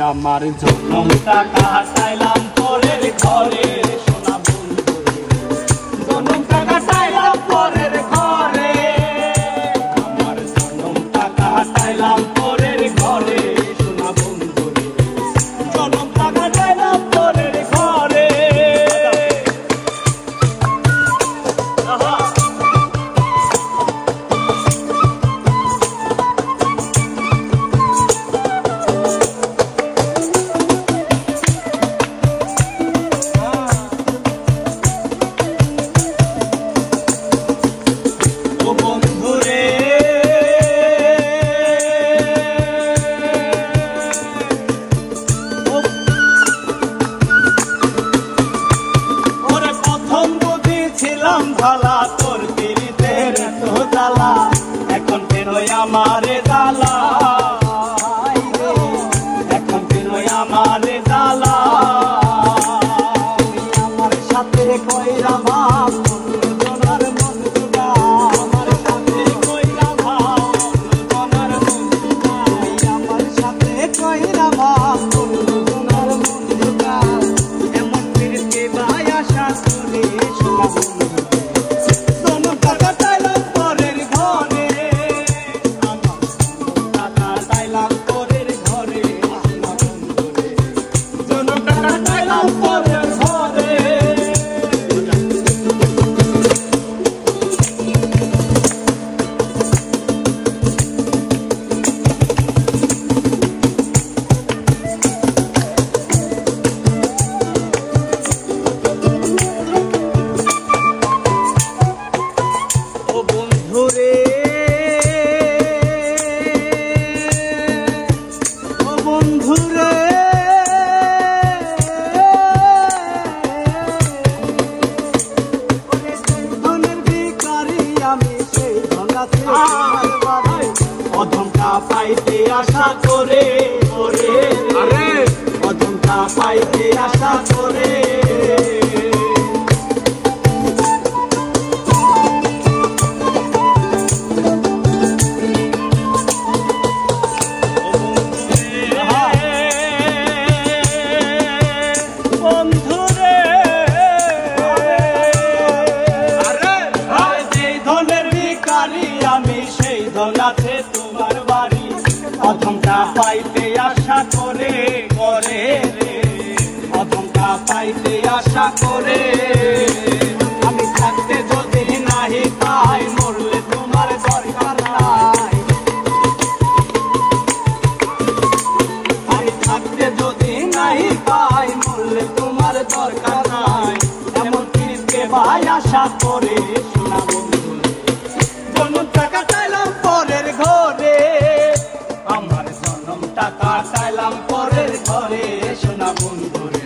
আমার জনমটা কাটাইলাম পরের ঘরে সোনা বন্ধু জনমটা কাটাইলাম পরের ঘরে আমার জনমটা কাটাইলাম পরের ঘরে সোনা বন্ধু জনমটা কাটাইলাম পরের ঘরে ভালা তোর পীড়িতের তো জ্বালা এখন কেন আমারে জ্বালা এখন কেন আমারে জ্বালা আমার সাথে কইরা ভাব জনার মন জুড়া আমার সাথে কইরা ভাব জনার মন জুড়া আমার সাথে কইরা ভাব জনার মন জুড়া এমন পীড়িতে ভাই আশা করে শোনা অধমটা পাইতে আশা করে অধমটা পাইতে আশা করে আমি সেই ধনাতে তোমার বাড়ি অধমটা পাইতে আশা করে রে অধমটা পাইতে আশা করে আমি থাকতে যদি নাহি পাই মরলে তোমার দরকার নাই আমি থাকতে যদি নাহি পাই মরলে তোমার দরকার নাই এমন ফিরতে ভাই আশা করে শোনা জনমটা কাটাইলাম পরের ঘরে আমার জনমটা কাটাইলাম পরের ঘরে সোনা বন্ধু রে